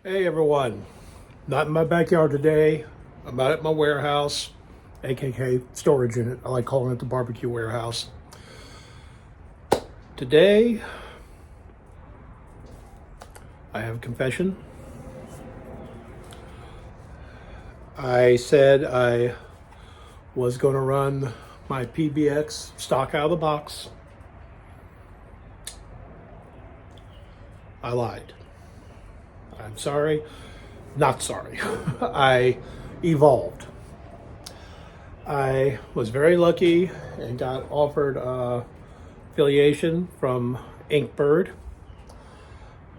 Hey everyone, not in my backyard today. I'm out at my warehouse, aka storage unit. I like calling it the barbecue warehouse. Today, I have a confession. I said I was going to run my PBX stock out of the box. I lied. I'm sorry. Not sorry. I evolved. I was very lucky and got offered affiliation from Inkbird,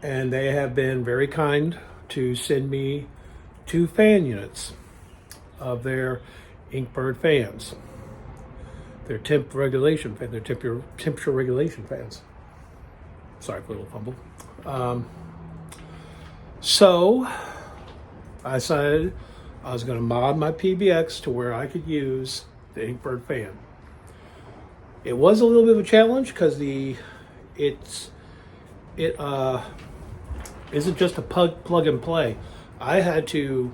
and they have been very kind to send me 2 fan units of their Inkbird fans. Their temperature regulation fans. Sorry for a little fumble. So I decided I was going to mod my PBX to where I could use the Inkbird fan. It was a little bit of a challenge because it isn't just a plug and play. I had to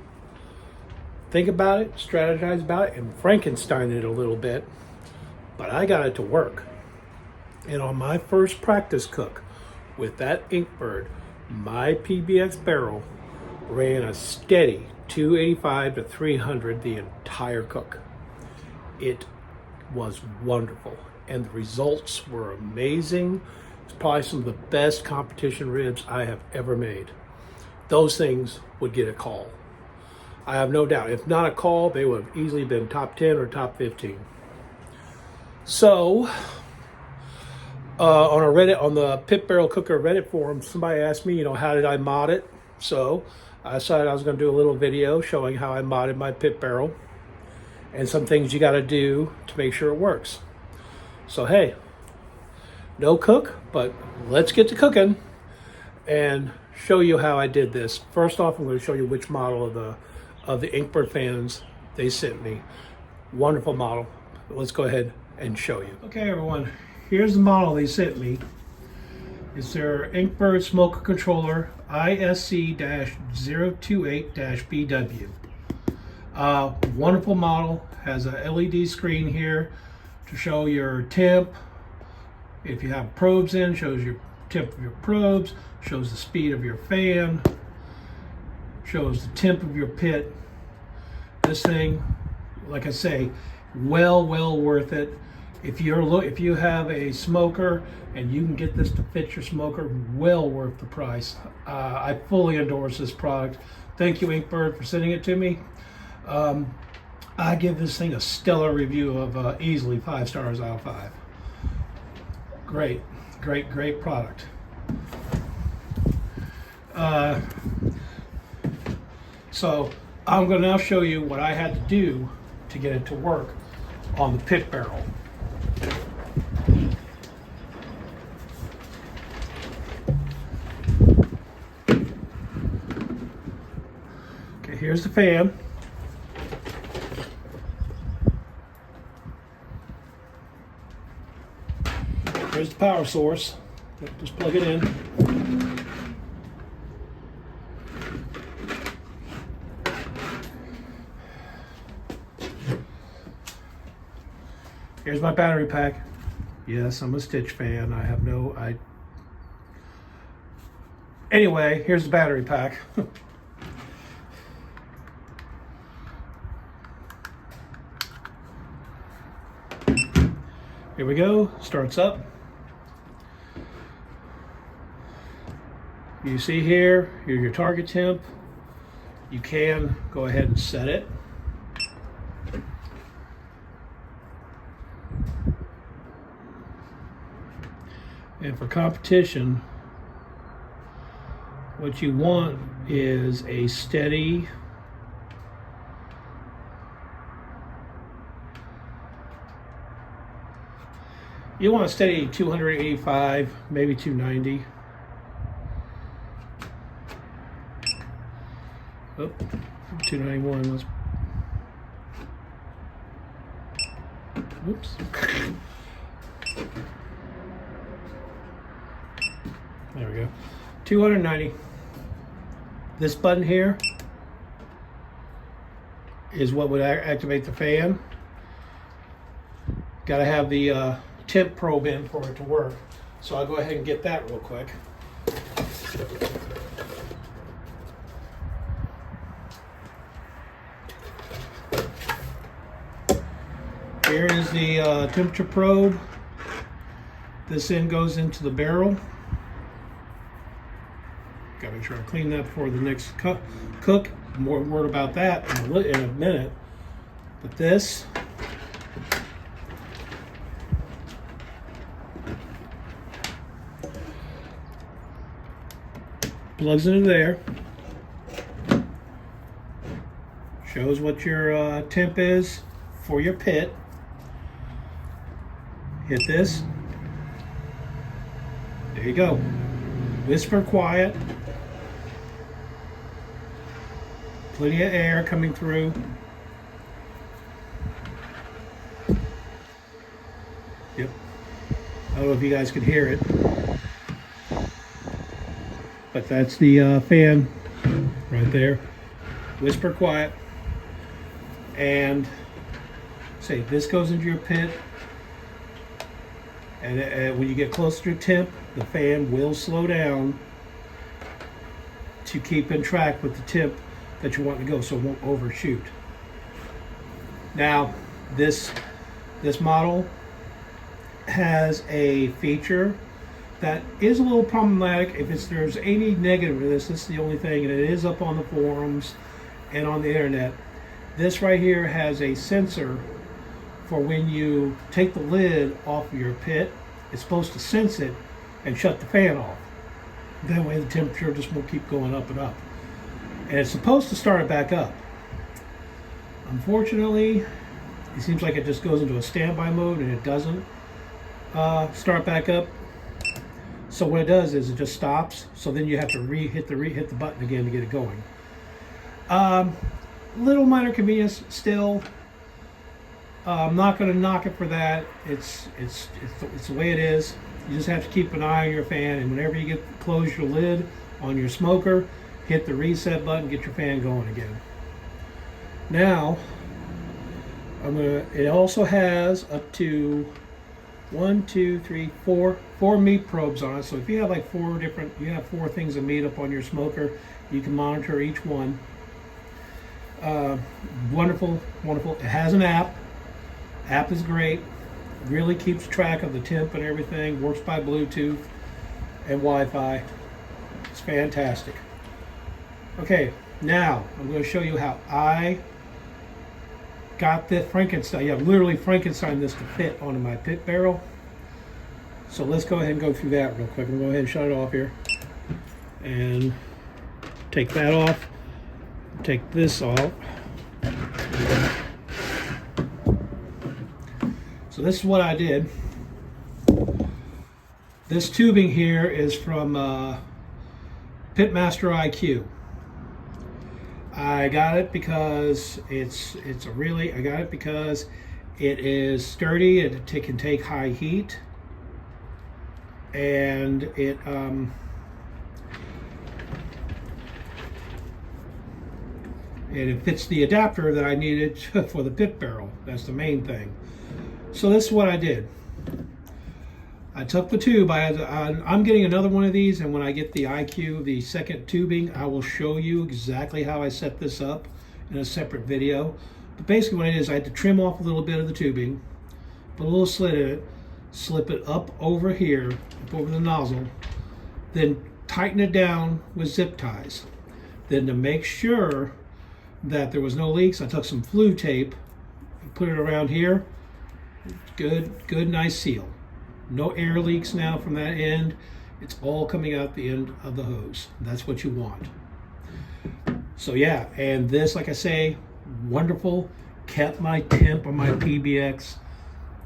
think about it, strategize about it, and Frankenstein it a little bit, but I got it to work. And on my first practice cook with that Inkbird, my PBX barrel ran a steady 285 to 300 the entire cook. It was wonderful, and the results were amazing. It's probably some of the best competition ribs I have ever made. Those things would get a call. I have no doubt. If not a call, they would have easily been top 10 or top 15. So, on the Pit Barrel Cooker Reddit forum, somebody asked me, how did I mod it? So I decided I was going to do a little video showing how I modded my pit barrel and some things you got to do to make sure it works. So hey, no cook, but let's get to cooking and show you how I did this. First off, I'm going to show you which model of the Inkbird fans they sent me. Wonderful model. Let's go ahead and show you. Okay, everyone. Here's the model they sent me. It's their Inkbird Smoker Controller ISC-028-BW. Wonderful model. Has a LED screen here to show your temp. If you have probes in, shows your temp of your probes, shows the speed of your fan, shows the temp of your pit. This thing, like I say, well worth it. If you have a smoker and you can get this to fit your smoker, well worth the price. I fully endorse this product. Thank you, Inkbird, for sending it to me. I give this thing a stellar review of easily 5 stars out of 5. Great product. So I'm going to now show you what I had to do to get it to work on the pit barrel. Okay, here's the fan. Here's the power source. Just plug it in. Here's my battery pack. Yes, I'm a Stitch fan. Anyway, here's the battery pack. Here we go. Starts up. You see here's your target temp. You can go ahead and set it. And for competition, what you want is a steady you want a steady 285, maybe 290. Oh, 291. Let's. Oops. There we go. 290. This button here is what would activate the fan. Got to have the temp probe in for it to work. So I'll go ahead and get that real quick. Here is the temperature probe. This end goes into the barrel. Gotta make sure I clean that before the next cook. More word about that in a minute. But this plugs into there. Shows what your temp is for your pit. Hit this. There you go. Whisper quiet. Plenty of air coming through. Yep. I don't know if you guys can hear it, but that's the fan right there. Whisper quiet. And say this goes into your pit. And when you get closer to temp, the fan will slow down to keep in track with the temp that you want to go, so it won't overshoot. Now, this model has a feature that is a little problematic. If there's any negative to this is the only thing, and it is up on the forums and on the internet. This right here has a sensor for when you take the lid off of your pit. It's supposed to sense it and shut the fan off. That way the temperature just won't keep going up and up. And it's supposed to start it back up. Unfortunately, it seems like it just goes into a standby mode and it doesn't start back up. So what it does is it just stops. So then you have to hit the button again to get it going. Little minor convenience still. I'm not going to knock it for that. It's the way it is. You just have to keep an eye on your fan, and whenever you close your lid on your smoker, hit the reset button, get your fan going again. Now, it also has up to 4 meat probes on it. So if you have like 4 things of meat up on your smoker, you can monitor each one. Wonderful. It has an app. App is great. Really keeps track of the temp and everything. Works by Bluetooth and Wi-Fi. It's fantastic. Okay, now I'm going to show you how I got this Frankenstein. Yeah, literally Frankenstein this to fit onto my pit barrel. So let's go ahead and go through that real quick. I'm going to go ahead and shut it off here. And take that off. Take this off. So this is what I did. This tubing here is from Pitmaster IQ. I got it because I got it because it is sturdy, it can take high heat, and it fits the adapter that I needed for the pit barrel. That's the main thing. So this is what I did. I took the tube. I'm getting another one of these, and when I get the IQ, the second tubing, I will show you exactly how I set this up in a separate video. But basically what it is, I had to trim off a little bit of the tubing, put a little slit in it, slip it up over here, up over the nozzle, then tighten it down with zip ties. Then to make sure that there was no leaks, I took some flue tape, put it around here. Good, nice seal. No air leaks now from that end. It's all coming out the end of the hose. That's what you want. So yeah, and this, like I say, wonderful. Kept my temp on my PBX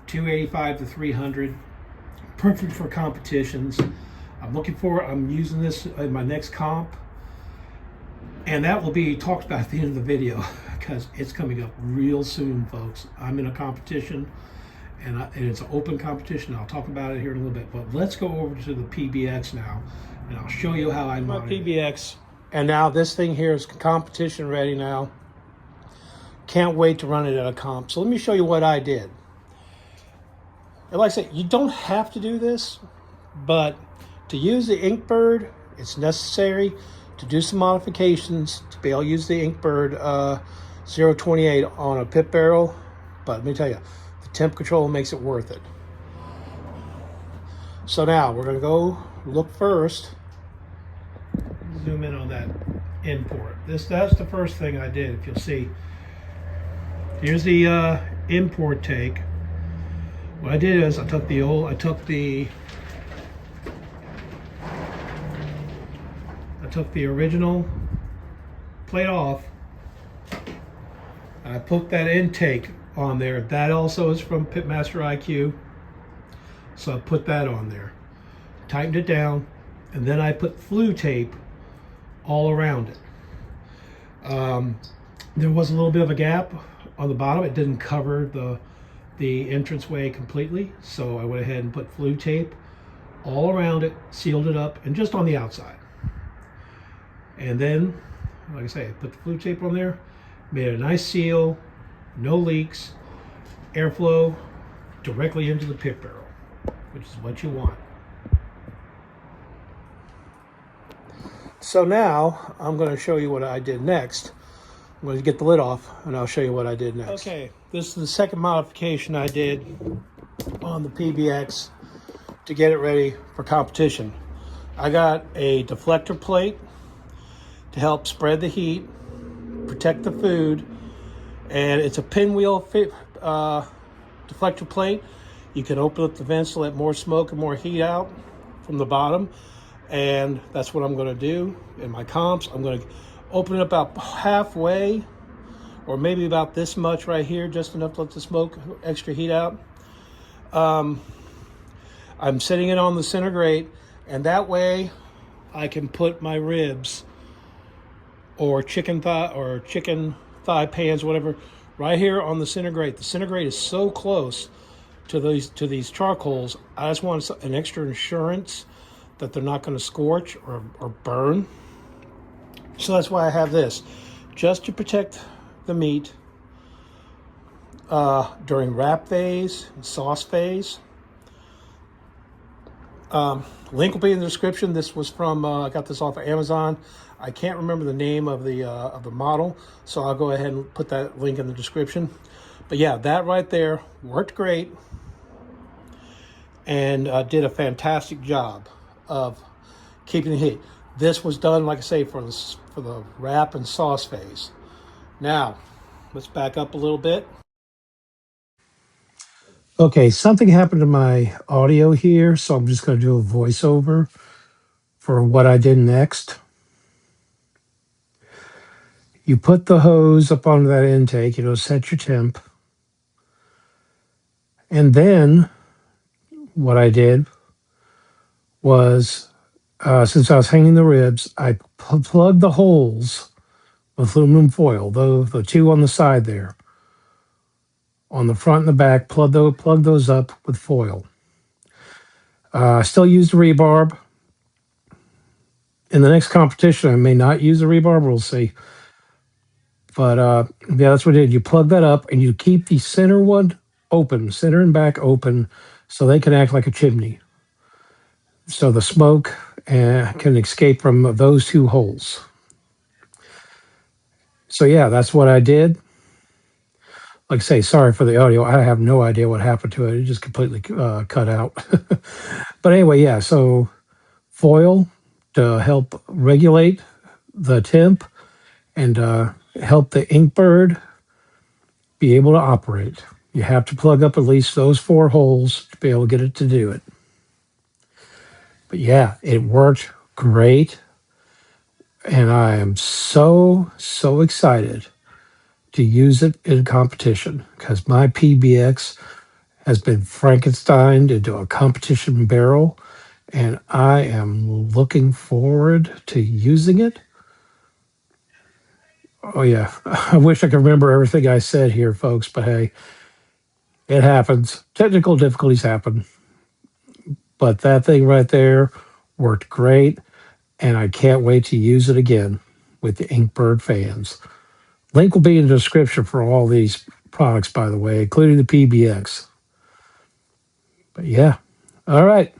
285 to 300. Perfect for competitions. I'm using this in my next comp. And that will be talked about at the end of the video because it's coming up real soon, folks. I'm in a competition. And it's an open competition. I'll talk about it here in a little bit. But let's go over to the PBX now, and I'll show you how I monitor. My PBX And now this thing here is competition ready now. Can't wait to run it at a comp. So let me show you what I did. And like I said, you don't have to do this, but to use the Inkbird, it's necessary to do some modifications to be able to use the Inkbird 028 on a pit barrel. But let me tell you, the temp control makes it worth it. So now we're going to go look first. Zoom in on that import. That's the first thing I did. If you'll see, here's the import take. What I did is I took the original plate off. I put that intake on there. That also is from Pitmaster IQ. So I put that on there, tightened it down, and then I put flue tape all around it. There was a little bit of a gap on the bottom. It didn't cover the entranceway completely, so I went ahead and put flue tape all around it, sealed it up, and just on the outside. And then, like I say, I put the flue tape on there, made a nice seal, no leaks, airflow directly into the pit barrel, which is what you want. So now I'm going to show you what I did next. I'm going to get the lid off and I'll show you what I did next. Okay, this is the second modification I did on the PBX to get it ready for competition. I got a deflector plate to help spread the heat, protect the food, and it's a pinwheel deflector plate. You can open up the vents to let more smoke and more heat out from the bottom, and that's what I'm going to do in my comps. I'm going to open it about halfway, or maybe about this much right here, just enough to let the smoke extra heat out. I'm setting it on the center grate, and that way I can put my ribs or chicken thigh pans, whatever, right here on the center grate. The center grate is so close to these charcoals. I just want an extra insurance that they're not going to scorch or burn. So that's why I have this, just to protect the meat during wrap phase and sauce phase. Link will be in the description. This was from I got this off of Amazon. I can't remember the name of the model, so I'll go ahead and put that link in the description. But yeah, that right there worked great and did a fantastic job of keeping the heat. This was done, like I say, for the wrap and sauce phase. Now, let's back up a little bit. Okay, something happened to my audio here, so I'm just going to do a voiceover for what I did next. You put the hose up onto that intake, set your temp. And then what I did was, since I was hanging the ribs, I plugged the holes with aluminum foil, the two on the side there. On the front and the back, plug those up with foil. Still use the rebarb. In the next competition, I may not use the rebarb, we'll see. But yeah, that's what I did. You plug that up and you keep the center one open, center and back open, so they can act like a chimney. So the smoke can escape from those two holes. So yeah, that's what I did. Like I say, sorry for the audio. I have no idea what happened to it. It just completely cut out. But anyway, yeah, so foil to help regulate the temp and help the Inkbird be able to operate. You have to plug up at least those 4 holes to be able to get it to do it. But yeah, it worked great. And I am so excited to use it in competition because my PBX has been Frankensteined into a competition barrel, and I am looking forward to using it. Oh yeah, I wish I could remember everything I said here, folks, but hey, it happens. Technical difficulties happen. But that thing right there worked great, and I can't wait to use it again with the Inkbird fans. Link will be in the description for all these products, by the way, including the PBX. But yeah, all right.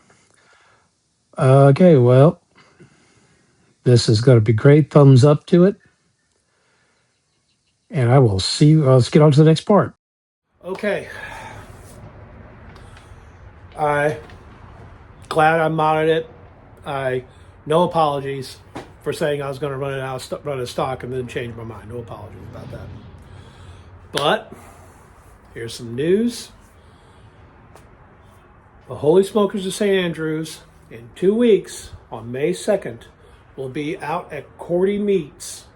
Okay, well, this is going to be great. Thumbs up to it. And I will see you. Let's get on to the next part. Okay. I glad I modded it. No apologies for saying I was going to run out of stock and then change my mind. No apologies about that. But here's some news. The Holy Smokers of St. Andrews in 2 weeks on May 2nd will be out at Korte Meats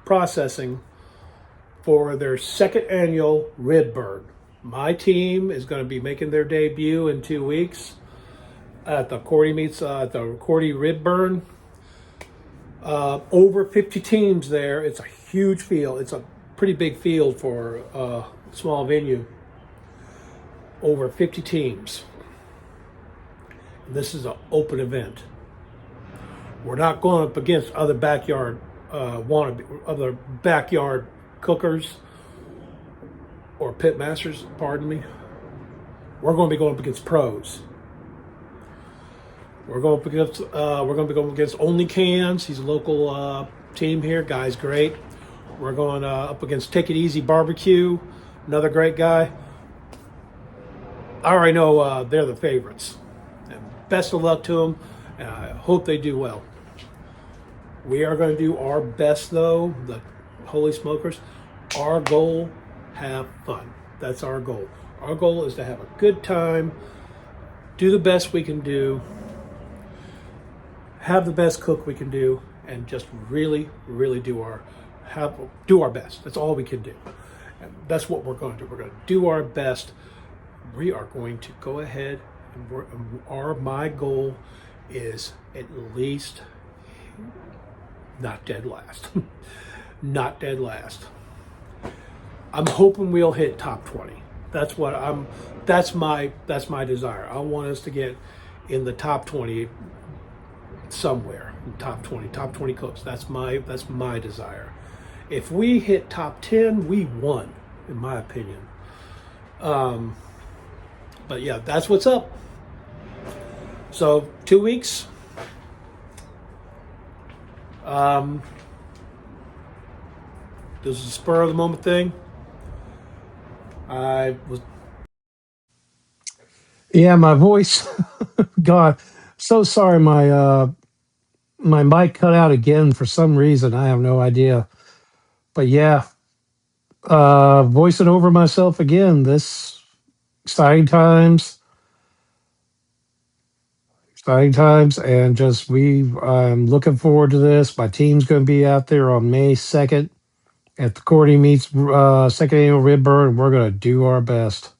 processing for their second annual rib burn. My team is going to be making their debut in 2 weeks at the Korte Meats, the Korte Rib Burn. Over 50 teams there. It's a huge field. It's a pretty big field for a small venue. Over 50 teams. This is an open event. We're not going up against other backyard cookers or pit masters, pardon me. We're going to be going up against pros. We're going to be going against Only Cans. He's a local team here. Guy's great. We're going up against Take It Easy Barbecue, another great guy. I already know they're the favorites. And best of luck to them, and I hope they do well. We are going to do our best, though, the Holy Smokers. Our goal, have fun. That's our goal. Our goal is to have a good time, do the best we can do, have the best cook we can do, and just really, really do our best. That's all we can do. And that's what we're going to do. We're going to do our best. We are going to go ahead and my goal is at least not dead last. Not dead last. I'm hoping we'll hit top 20. That's my desire. I want us to get in the top 20 somewhere. Top 20 cooks. That's my desire. If we hit top 10, we won, in my opinion. But yeah, that's what's up. So 2 weeks. This is a spur of the moment thing. Yeah, my voice. God, so sorry. My mic cut out again for some reason. I have no idea. But yeah, voicing over myself again. This exciting times, and just I'm looking forward to this. My team's going to be out there on May 2nd at the Korte Meats second annual rib burn, and we're going to do our best.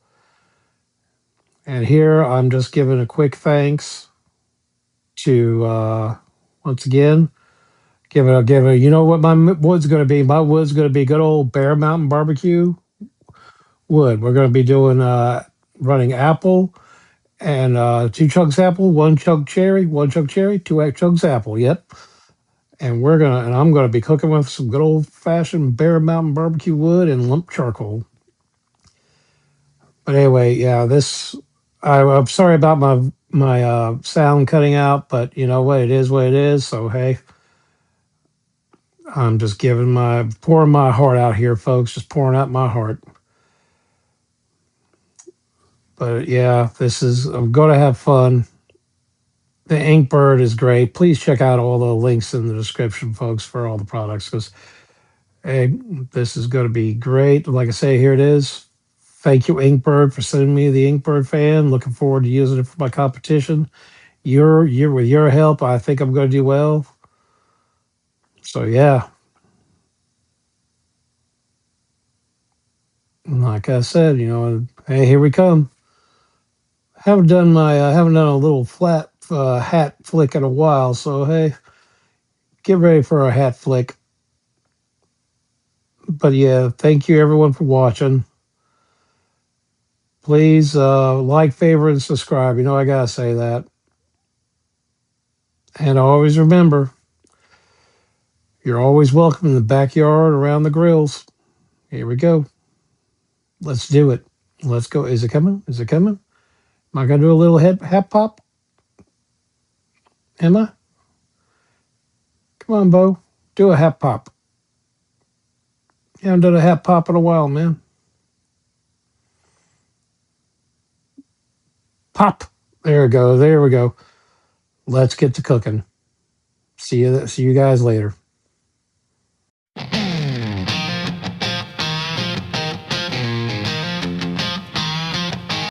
And here I'm just giving a quick thanks to once again give it. You know what my wood's going to be? My wood's going to be good old Bear Mountain BBQ Wood. We're going to be doing running apple and 2 chunks apple, 1 chunk cherry, 2 chunks apple. Yep. And I'm gonna be cooking with some good old fashioned Bear Mountain BBQ Wood and lump charcoal. But anyway, yeah, I'm sorry about my sound cutting out, but you know what? It is what it is. So hey, I'm just pouring my heart out here, folks. Just pouring out my heart. But yeah, I'm gonna have fun. The Inkbird is great. Please check out all the links in the description, folks, for all the products, because hey, this is going to be great. Like I say, here it is. Thank you, Inkbird, for sending me the Inkbird fan. Looking forward to using it for my competition. With your help, I think I'm going to do well. So yeah, like I said, hey, here we come. Haven't done a little flat hat flick in a while, so hey, get ready for a hat flick. But yeah, thank you everyone for watching. Please like, favorite, and subscribe. I gotta say that. And always remember, You're always welcome in the backyard, around the grills. Here we go. Let's do it. Let's go. Is it coming? Is it coming? Am I going to do a little hat pop? Am I? Come on, Bo. Do a hat pop. You haven't done a hat pop in a while, man. Pop. There we go. There we go. Let's get to cooking. See you guys later.